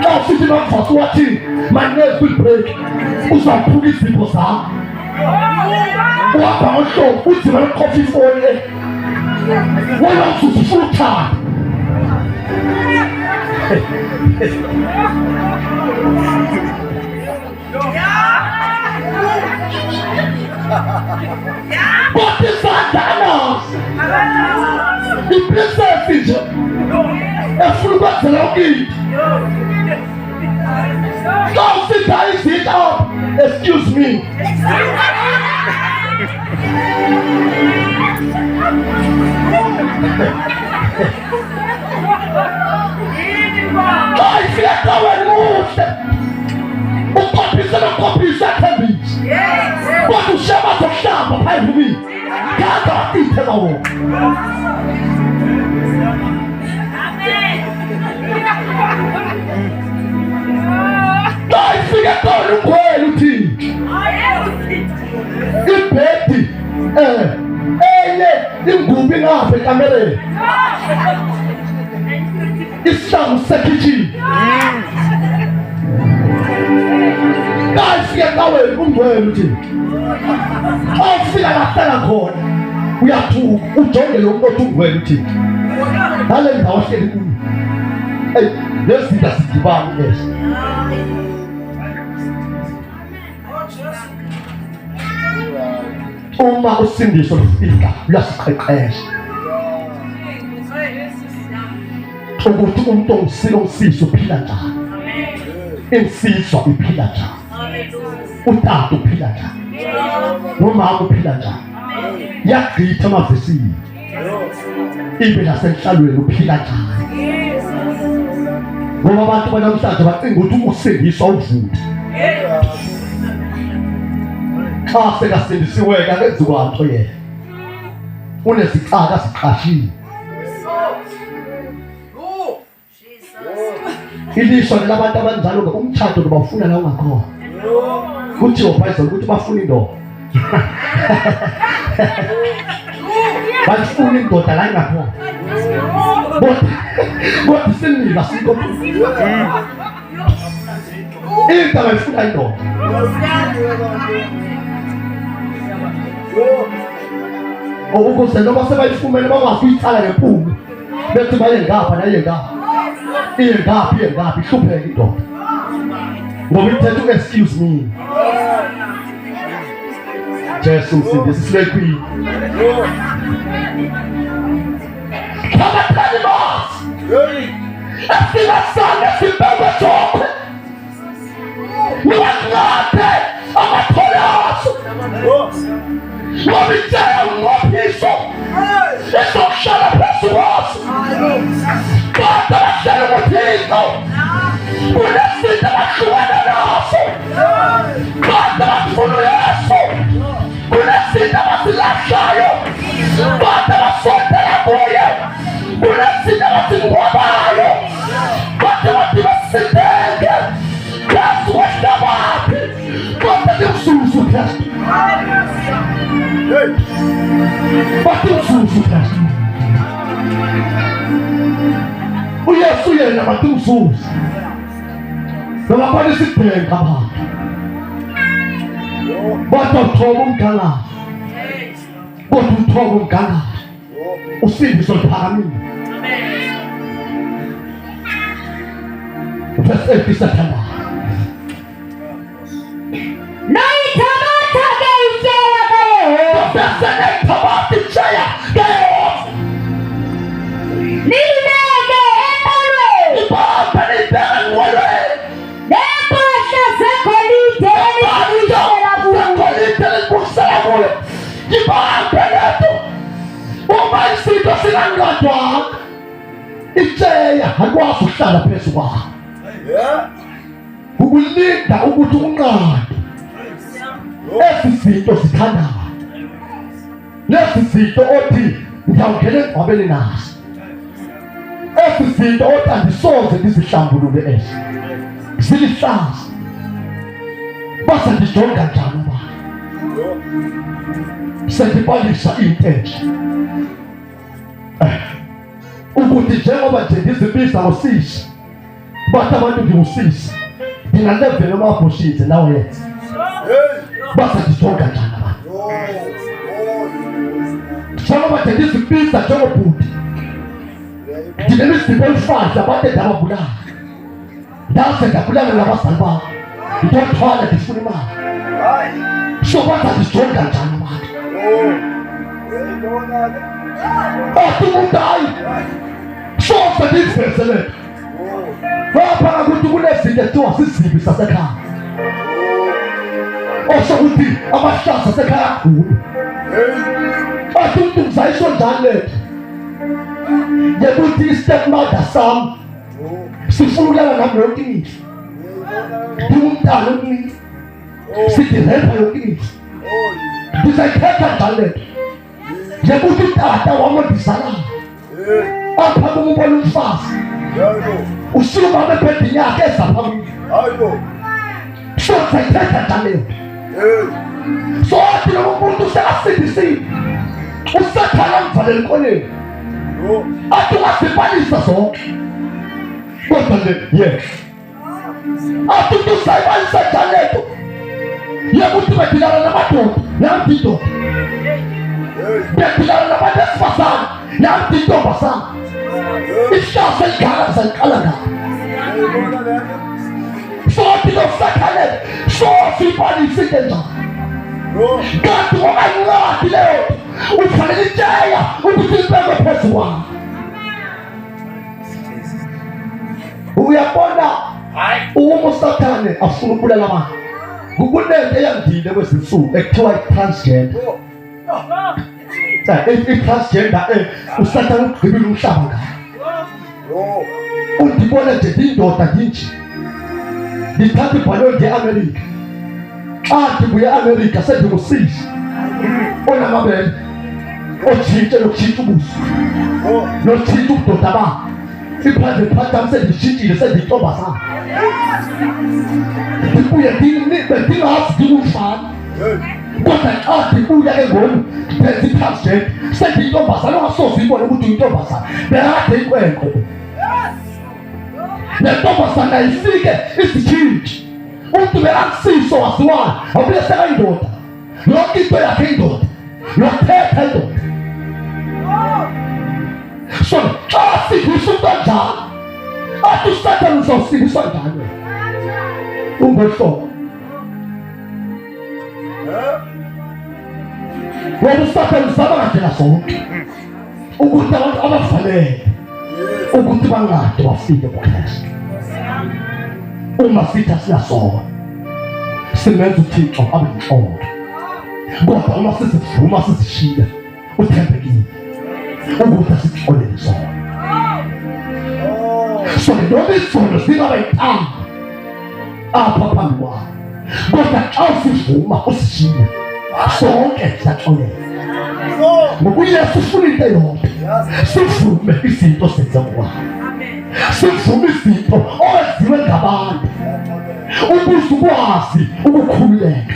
xa usithi nomfazi wathi my nails will break uzawuphuka izipho zakho. Wapha ngohlobo uthi wekhofi ifoni wena mzuzu ufuna ukuthanda. But izandla anazo iprincess nje efuna ukwenzela ukini. Xa usitha izitha excuse me xa ifika ecaweni kuhle ukophisele athembise kodwa usheba zokuhlamba phambi kumini kanga watithe bawo. Xa ifika ecaweni ukhwele uthini ibhedi enye ingubi ngapha ekamereni isihlangu sekitchini. Xa ifika ecaweni ungcwele uthini xa ufika lahlala khona uyathuka ujonge lo muntu othi ungcwele uthini nale ndawo ahleli kuyo. Lezinto asidibani lezo. Uma usindiso lufika luyasiqeqesha ukuthi umuntu ongisiso uphila njani, insizwa iphila njani, utata uphila njani, nomama uphila njani. Yagqitha amavesini ibe nasenhlalweni uphila njani ngoba abantu banamhlanje bacinga ukuthi ukusindiswa uvule. Xa sekasindisiweka akenziwa nto yena unesicaka siqashile. Ilishwa labantu abanjalo umthatho lo bawufuna la ungakhona. Kuthiwa uBhayibheli ukuthi bafuna indoda bafuna indoda la ingakhona. Kodwa sinila sikho into abafuna indoda. Ukuze noma sebayifumene bakwazi uyithala ngempungu bethi baye ngapha naye ngapha iye ngapha ihlupheke indoda ngoba ithethe excuse me. Jesu msindisi silekhwini abathandi basi esingasanga simbekwe jokwe niwangaphe amatholaso wabitshela ngophiso esokuhlala phezu kwaso kodwa bahlele ngothixo kunezinto abahlukana nazo kodwa bafuna uyesu kunezinto abazilahlayo kodwa basondela kuye kunezinto abazingwabayo kodwa bathi basindeke phezu kwehlabathi kodwa nimzuzu Kristu bathi mzuzu Kristu uyesu yena matumzuzi nabafana isibhenga abantu batothoba umgangatho kodwa uthoba umgangatho usindiso liphakamile. Verse 8 isathandayo noyithabatha-ke itsheya kaYehova besenayithabatha itsheya kaYehova nilibeke enqolweni ibambe niyibeke enqolweni neempahla zegolide elizibuyisela kuyo zegolide elizibuyisela kuyo ibambe lethu uma isinto singanqandwanga itsheya akwazi ukuhlala phezu kwayo ukulinda ukuthi unqande ezi zinto zithandayo lezi zinto othi ngiyawungena engcwabeni nazo ezi zinto othi andisoze ndizihlambulule ezi zilihlaza basa ndijonga njani uba sendibalisa intentsha ukuthi njengoba nje ndizibiza ngosisi bathi abantu ngingusisi ndingalevela amabhoshize nawe yenza basa ndijonga njani abantu njengoba nje ndizibiza njengobhuti ndinemizimba olufazi abantu endababulala ndaze ndabulala nabazali bam ntothwala ndifuna imali so basa ndijonga njani abantu atumundayi soze ndizivezele vaphana ukuthi kunezinto ethiwa sizibi sasekhaya osokuthi amahlaza asekhaya akhulu athi umntu mzayisho njani lethu yekuthi istepmother sam sifuna ukulala nami yonke imihla ndingumntana omncinci sidirepa yonke imihla ndizayithetha njani lethu yekuthi utata wam ondizalayo apha kumubona umfazi usuka ebhedini yakhe ezapha kumini so ndizayithetha njani lethu sothi lo muntu sekasindisile usathana mvalela enkoleni athi ungazibalisa zonke kodwa nje yes athi umntu usayibalisa njani lethu yekuthi bedilana namadoda namdidoda bedilana nabantu esifazane namdintombazane ihlahla eligala zaliqala ngabo sothi losakhalele sosibalisa into enjani kanti ngokancwadi leyo ufanele itsheya ukuthi libekwe phezu kwayo. Uyabona uma usathane afuna ukubulala abantu kukunento eyandile kwezinsuku ekuthiwa i-transgender i-transgender usathane ugqibile umhlaba ngayo undibona nje ndindoda ndinje ndithatha ibhalwe nge-Amerika xa ndibuye e-Amerika sendingusisi onamabele otshintshe nokutshintsha ubuso notshintsha ubudoda bam i-private part yam senditshintshile sendiyintombazana ndibuye bendingazi ndingumfana kodwa xa ndibuya ke ngoku ndenza i-transgender sendiyintombazana ongasoze uyibone ukuthi uyintombazana bekade inkwenkwe nentombazana ayifike izitshintshe umntu bekamsiso waziwayo awubile sekayindoda yonke into yakhe indoda nokuthetha indoda so xa sindisa umntu anjalo athi usathane uzawusindiswa njani ungehlobo wena usathane uzama ngandlela zonke ukuthi abantu abavalele ukuthi bangade bafike kuKristu uma sithi asiyasona simenza uThixo abe yinhloko kodwa uma sizivuma sizishiya uthembekile ukuthi asixolele sona so noma izono zingabe yintanga apha phambi kwakho kodwa xa usivuma usishiya sonke siyaxolela ngokuyesu ufuna into yonke sivume izinto senze ngokwakho sivume izinto owenziwe ngabantu ukuze ukwazi ukukhululeka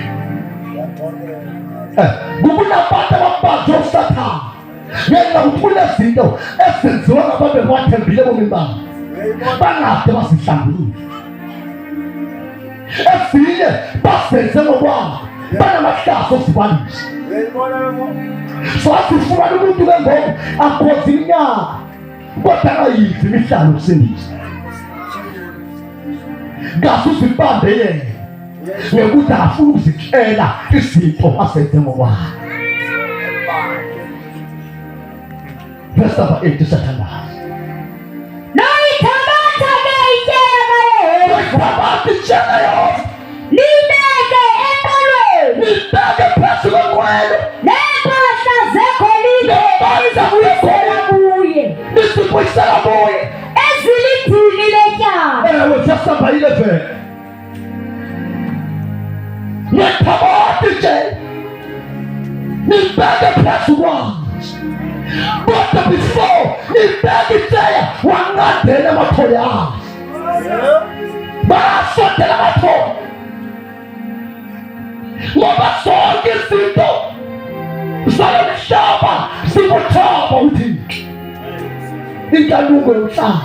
kukunabantu ababanjwe usathane ngenxa yokuthi kunezinto ezenziwa ngabantu abathembile ebomini babo bangade basihlambulule. Ezinye basenze ngokwabo banamahlazo okuzibalisa. So asifumane umuntu ke ngoku akhoza iminyaka kodwa akayivi imihlalo yokusindisa. Ngasuzibambe yena ngekuthi afuna ukuzitshela izinto asenze ngokwabo. Verse number 8 sathandaza. Noyithabatha-ke itshela kaYehova. Noyithabatha itshela Yehova. Libeke enqolweni. Libeke phezu kwenqwelo. Nempahla zegolide Nezibuyisela kuye. Nizibuyisela kuye. Ezilithini letyala. Verse number 11. Noyithabatha itshela. Libeke phezu kwayo. But before nibeke itshela wangadela amathole abo. Basondela amathole. Ngoba zonke izinto zalo mhlaba zibuthaba uThixo. Inkanuko yomhlaba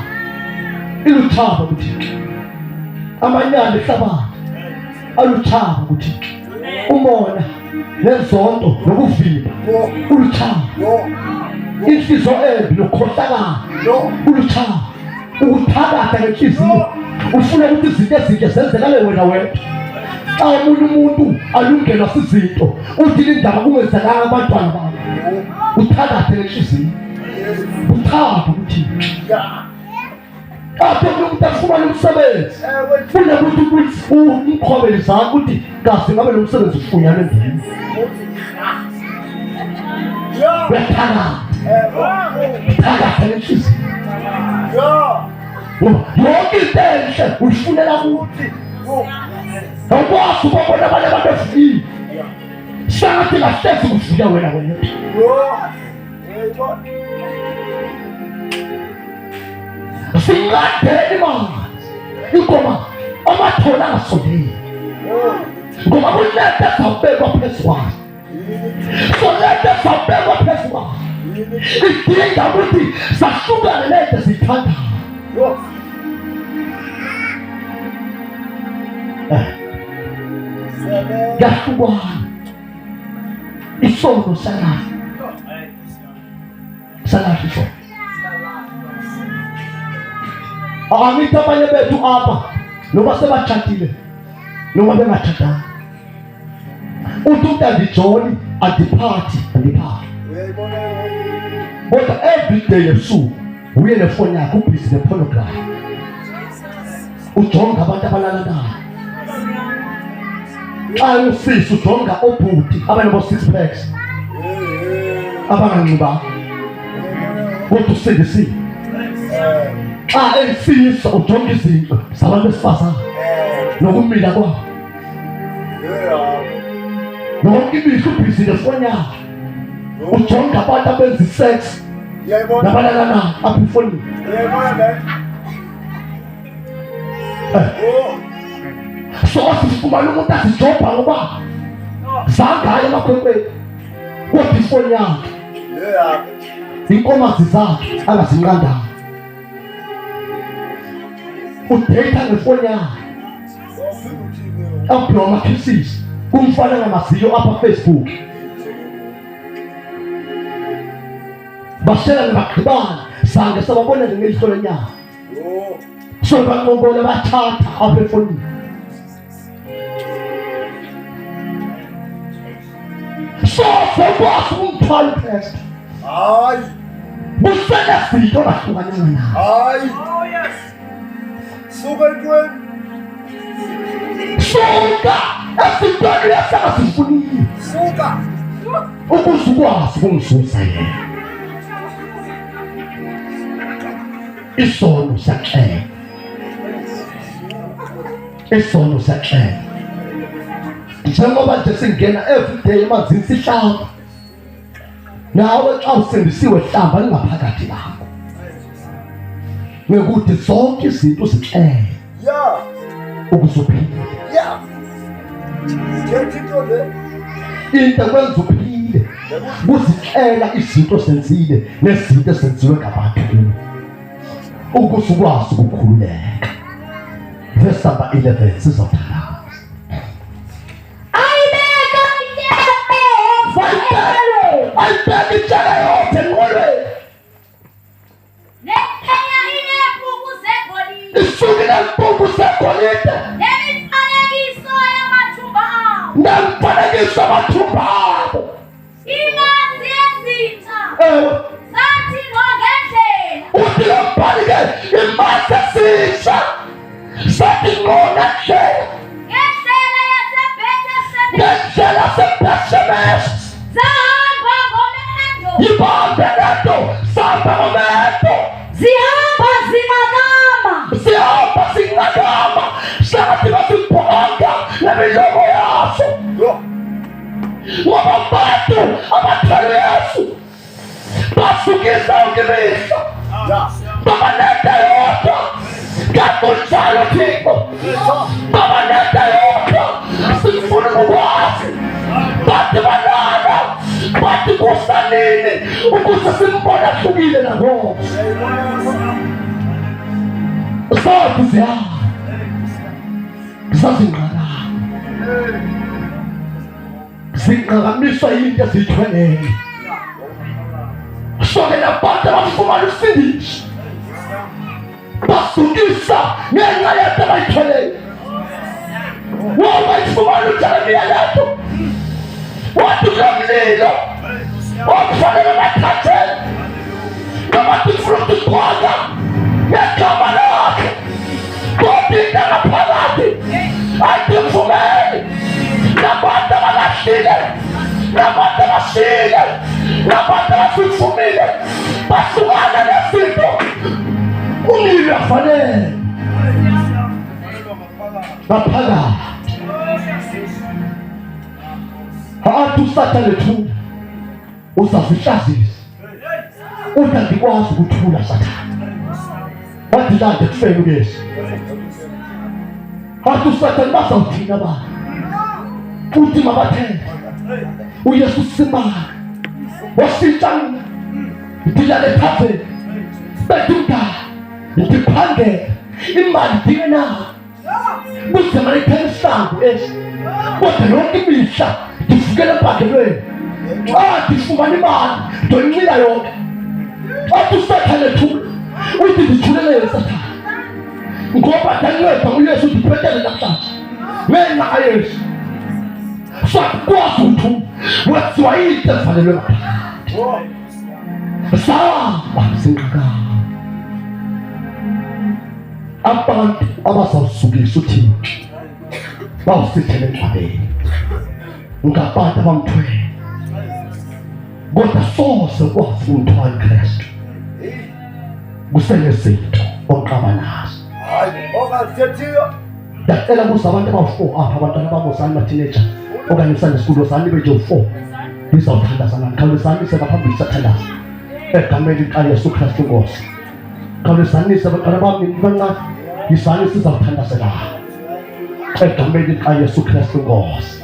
iluthaba uThixo. Amanyana ehlabathi aluthaba uThixo. Umona nenzondo nokuvimba uluthaba. Inhliziyo embi nokukhohlakala uluthaba. Ukuthakatha ngenhliziyo ufuna ukuthi izinto ezinhle zenzekale wena wedwa. Xa omunye umuntu alungelwa sizinto uthi indaba kungenzekanga abantwana babo uthakathe ngenhliziyo. Uthaba uThixo. Apho umuntu afumana umsebenzi kunokuthi umkhobele izandla ukuthi kazi ngabe lo msebenzi ufunyane ndini. Thakatha ngenhliziyo. Yonke into enhle uyifunela kuthi. Awukwazi ukubona abanye abantu befile. Sengathi ngahlezi kufika wena wedwa. Singadeli manzi ingoma amathole angasondeli. Ngoba kunento ezawubekwa phezu kwayo. So lento ezawubekwa phezu kwayo idinga ukuthi sahlukane lento zithandayo. Yahlukwana isono salahle isono. Angithi abanye bethu apha noma sebathathile noma bengathathanga uthi andijoli andiphathi. Kodwa every day ebusuku uye nefoni yakho ubhizi nepornography ujonga abantu abalalanayo. Xa usisi ujonga obhuti abanabo 6 packs abanganxibanga kodwa usindisile. Xa esisa ujonga izinto zabantu besifazane nokumila kwabo. Nonke imihla ubhizi nefoni yakho ujonga abantu abenza isex nabalalanayo apha efonini. So sifumana umuntu asijobha ngoba zangayo emakhwenkweni kodwa ifoni yakhe inkomazi zakhe angazinqandanga. Udeyitha ngefoni yakhe aphiwa amakhisisi kumfana angamaziyo apha Facebook. Bashela ngabagqibana sange sababona ngelihlo lenyama. So banqongola bathatha apha efonini. So bakwazi ukumthwala uPresta. Hayi. Busenezinto bahlukanyana nayo. Hayi. Suka entweni. Suka esintweni yasangazifunile. Suka. Ukuze ukwazi ukumzuza yena. Isono siyaxela. Isono siyaxela. Njengoba nje singena everyday emanzini sihlamba. Nawe xa usindisiwe hlamba lingaphakathi lakho. Ngekuthi zonke izinto zixele. Yeah. Ukuze uphile. Yeah. Into kwenza uphile kuzixela izinto senzile nezinto esenziwe ngabantu ukuze ukwazi ukukhululeka. Verse number 11 sizothatha ayibeka itshaka yonke engqolweni isukile impungu zegolide nemifanekiso yamathumba abo ingazi yezinja zathi ngongendlela uthi lo mbhali-ke imazi esisha sathi ngongendlela ngendlela ngendlela yasebhethshemeshi zahamba ngomendo yibambe lento sihamba ngomendo zihamba zinqakama sathi basibhonga nemilomo yaso ngoba abantu abathwele Yesu basukisa ukimisa babaneda yodwa kakunjalo Thixo babaneda yodwa sifuna ukwazi bathi balala bathi kusanini ukuze simbone ahlukile nangoko sathi zihamba sazinqakama zinqakamiswa yinto eziyithweleyo sonke nabantu abafumana usindiso basukisa ngenxa yento abayithweleyo woba ifumana uJeremiya letho wathi kulomlilo okufanele bathathele ngabantu ifuna ukuqhwaga ngegama lakhe kodwa intangaphakathi ayithumele nabantu abalahlile nabantu abashile nabantu abasifumile basukana nezinto umlilo afanele ngaphakathi athi uSathane ethula uzazihlazisa uthi andikwazi ukuthula Sathane wathi lande kufele uYesu athi uSathane bazawuthina abantu uthi mabathele uYesu simanga wasitshana ngilale ephafeni bedumda ndiphangela imali ndingenayo kuze malithele isango esi kodwa yonke imihla ndivukele empangelweni ndifumana imali ndoyincila yonke athi uSathane ethula uthi ndithulele Sathane ngoba ndanceda uYesu ndiphetele namhlanje ngenxa kaYesu sakwazi ukuthi wenziwa into efanelwe ngaphakathi sahamba zinqakama abantu abazawusukisa uThixo bawusithele engcwabeni ngabantu abamthwele kodwa soze ukwazi umthwala uKristu kusenezinto oqaba nazo ndacela kuze abantu abawu-4 apha abantwana babosani ma-teenager okanye Sunday school osani beje u4 lizawuthandazana khawulezanise ngaphambili sathandaza egameni likaYesu Kristu Nkosi khawulezanise abantwana bami bancane yizani sizawuthandazela egameni likaYesu Kristu Nkosi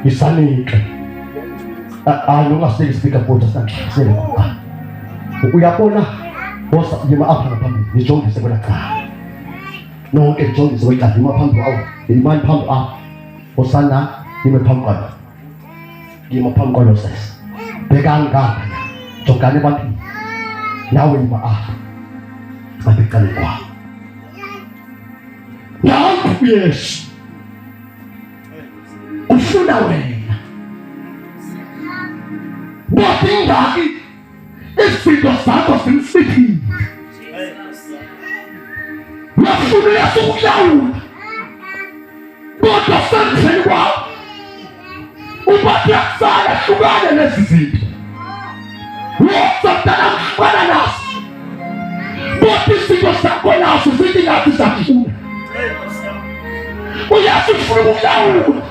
yizani-ke nongaseki speaker vote sangisele ngoba uyabona bosa yima apha ngaphambili nijongise kwela cala nonke nijongise kwecala yima phambi kwawo imani phambi apha osana yime phambi kwalo yima phambi kwalo sesi bhekani ngapha jongani ebantwini nawe yima apha apha ecaleni kwawo nanku Yesu ufuna wena wathingaki izinto zakho zimsikhile wafuna Yesu ukuhlawula kodwa sendleni kwakho ubathi yakusala hlukane lezi zinto wosatana mhlukana nazo kodwa izinto zakho nazo zithi ngathi zakufuna uYesu ufuna ukuhlawula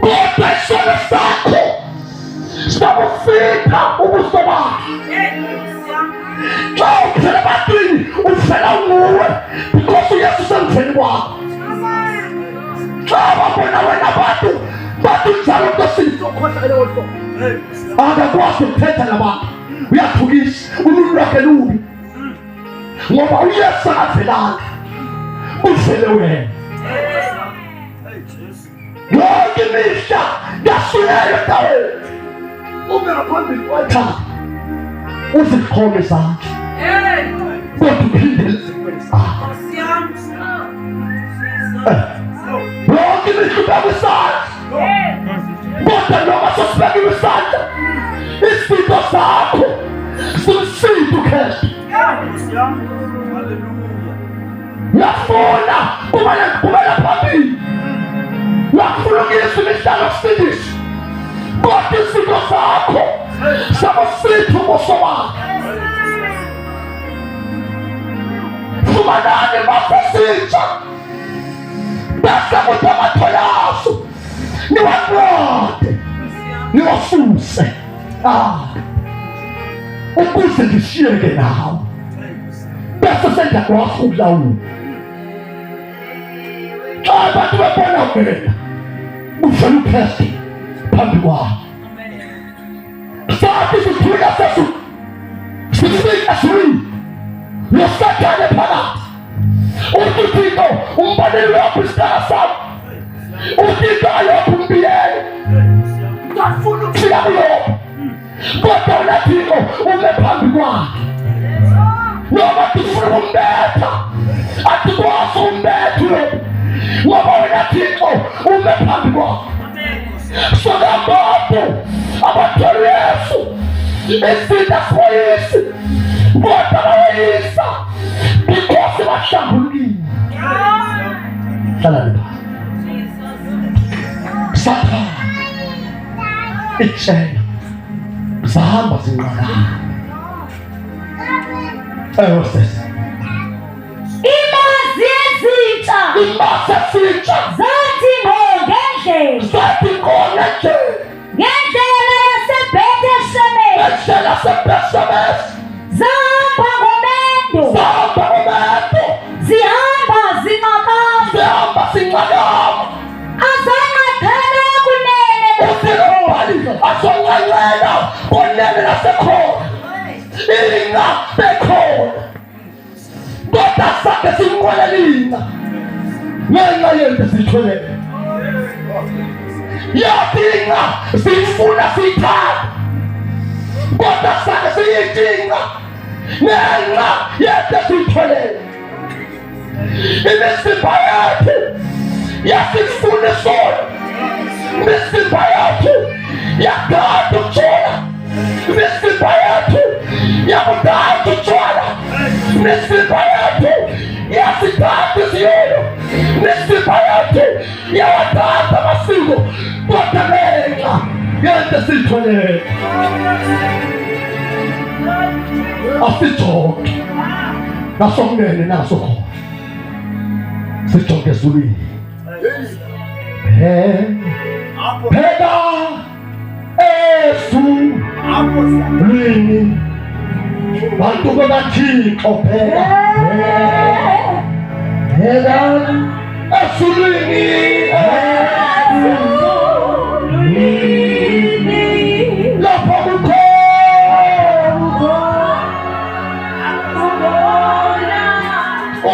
kodwa isono sakho sakufika ubuso bakhe xa uphela ebantwini ufela nguwe because uYesu usendleni kwakho xa babona wena abantu bathi njalo nto akakwazi ukuthetha nabantu, uyathukisa ulimi lwakhe lubi ngoba uyesu akavelanga, uvele wena. Yonke imihla yasuyela endaweni ube ngaphambili kwethaba uziqhome zakhe kodwa uphindele ezimweni zakho. Yonke imihla ubeka isandla kodwa noma sesibekiwe isandla isitho sakho simsinde ukheshe. Uyafuna kumela phambili, uyafuna ukuyisa imihlalo kusindisa kodwa isitho sakho samusitha ubuso wakhe. Fumanani mafasitsha bese kuthi amatholazo niwanqode niwasuse ukuze ngishiyeke nawe bese sengiyakwazi ukulawula. Xa abantu bebona wena uvele upheste phambi kwabo sathi sithula sesu sifika suri losathane phakathi uThixo umbonile wakho isikhala sami uThixo ayokho umbiyele ngafuna ukuphila kulokho kodwa wena Thixo ume phambi kwakhe noma tifuna umbetha atikwazi umbetha ngoba wena Thixo ume phambi kwakhe. Sokabantu abathole Yesu esitha soyisi kodwa bayisa because bahlambulukile. Hlala lapha Sathane itshela zahamba zinqala sesi imazi ezintsha zathi ngona nje ngendlela yaseBhetheshemeshi zihamba ngomendo zihamba zinqakama azanqathela kunene azonqathela kunene nasekhona inga bekhona kodwa sakhe simnqwelelina ngenxa yento siyitholele yadinga siyifuna siyithanda kodwa sakhe siyidinga ngenxa yento siyitholele. Imisipha yethu yasifuna sona, imisipha yethu yakade utshwala, imisipha yethu yakudada utshwala, imisipha yethu yasidada iziyolo, imisipha yethu yawadada amasiko kodwa ngenxa yento siyitholele. Asijonge nasokunene naso khona sijonge ezulwini phela ezulwini bantu bakaThixo phela ezulwini lapho kukho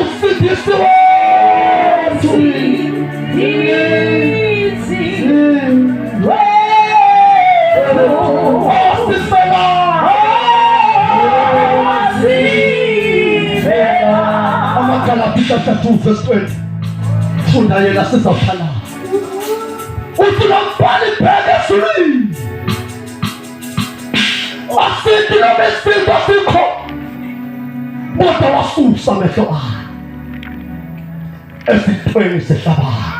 usidisi wethu Galatia chapter 2 verse 20 funda yena sizawuhlala uthi lombhali phela ezulwini asithi nomesinto sikho kodwa wasusa amehlo akhe esithweni sehlabathi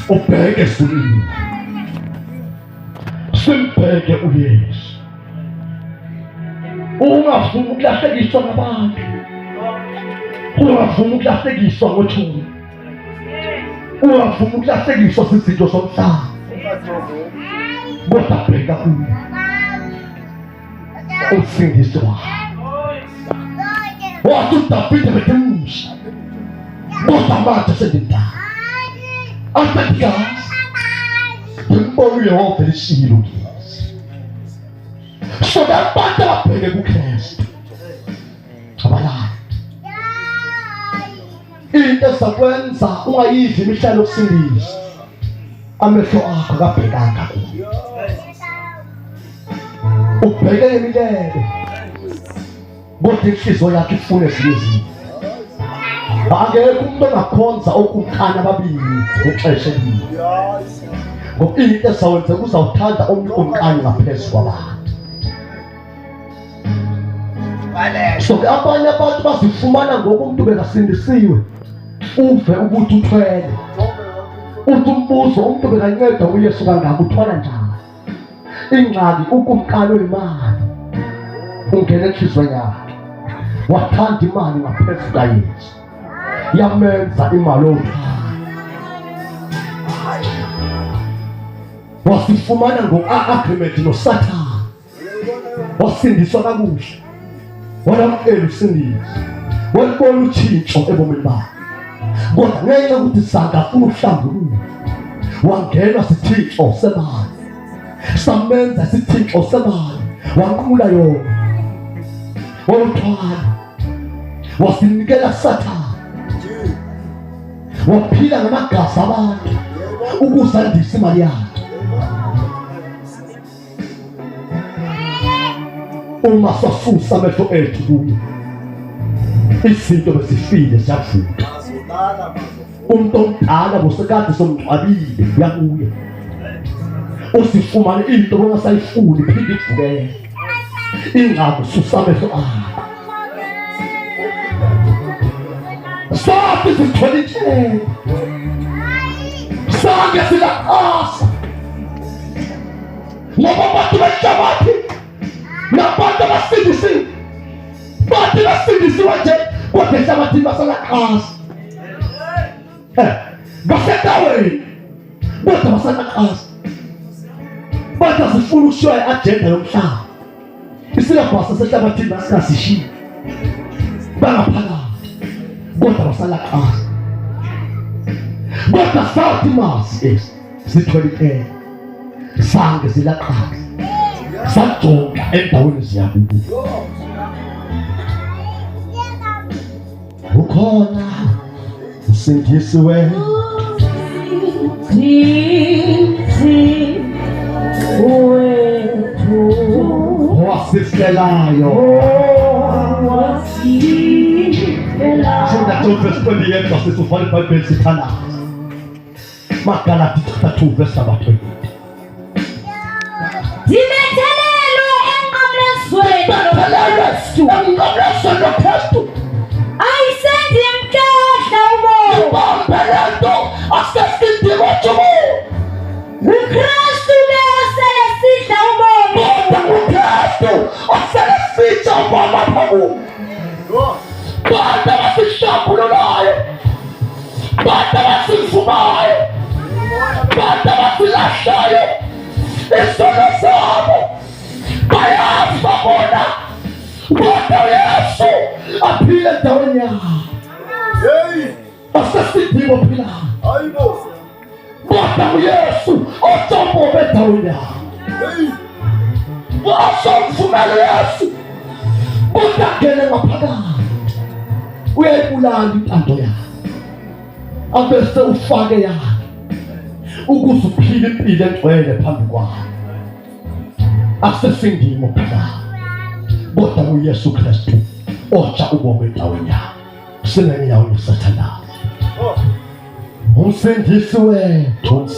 ubheke ezulwini simbheke uYesu. Ungavumi ukulahlekiswa ngabantu, ungavumi ukulahlekiswa ngothuli, ungavumi ukulahlekiswa zizinto zomhlaba kodwa bheka kuye usindisi wakhe. Wathi uDavide bedemusha kodwa manje sendimdala atatikazi Ngibona uYehova elishilo kini. So abantu ababheke kuKristu. Abalala. Into esakwenza ungayidli imihlalo yokusindisa. Amehlo akho akabhekanga kuyo. Ubheke emilele. Kodwa inhliziyo yakhe ifuna ezinye izinto. Angeke umuntu ongakhonza okunkana ababili ngexesha elinye. Ngoba into esawenza kuzawuthanda umuntu onkani ngaphezu kwabantu. So abanye abantu bazifumana ngoku umuntu bekasindisiwe. Uve ukuthi uthwele. Uthi umbuzo umuntu bekanceda uYesu kangaka uthwala njani? Ingxaki ukumkalo imali. Ungena enhlizweni yakhe. Wathanda imali ngaphezu kaYesu. Yamenza imali othwala. Wasifumana ngo-agreement noSathane. Wasindiswa kakuhle. Walamkela usindiso. Walibona utshintsho ebomini bakhe. Kodwa ngenxa yokuthi sakafuna ukuhlambuluka, wangenwa sithixo semali. Samenza isithixo semali. Wanqula yona. Waluthwala. Wasinikela kuSathane. Waphila ngamagazi abantu ukuzandisa imali yakhe. Uma sasusa amehlo ethu kuye, izinto bezifile siyavuka. Umuntu omdala bosekade somgcwabile uyakuye. Usifumane into ongasayifuni iphinde ivukele. Ingcabo susa amehlo akho. Sathi sithwele sange silaqasa. Ngoba abantu behlabathi nabantu abasindisiwe. Bathi basindisiwe nje kodwa ehlabathini basalaqasa. Basedaweni kodwa basalaqasa. Bathi asifuna ukushoya i-agenda yomhlaba. Isilabhasi sasehlabathini basingasishiya. Bangaphakathi kodwa basalaqasa. Kodwa sathi masi sithwele sange silaqasa. Sajonga endaweni ziyakubo. Ukhona usindisiwe. Wasifelayo. Funda 2 verse 28 wasifuna iBhayibheli sithanda. Magalati 2 verse 28. Zimethelelwe emnqamlezweni. Emnqamlezweni loKristu. Ayisendi mkehla umoya. Ibambelento asesindimo jomo. uKristu ke osesidla umoya. uKristu osesidla umoya phambi. Bantu abasihlambululayo. Bantu abasivumayo. Bantu abasilahlayo. Isono sabo bayafa bona. Kodwa Yesu aphile endaweni yakhe. Asesidimo phila. Kodwa uYesu othombobe endaweni yakhe. Wasomvumela Yesu kodwa ngene ngaphakathi. Uyayibulala intando yakhe. Abese ufake yakhe. Ukuze uphile impilo engcwele phambi kwakhe. Asesindimo phela. Kodwa uYesu Kristu otsha ubomi endaweni yakhe. Sinenyawo loSathane. Umsindisi wethu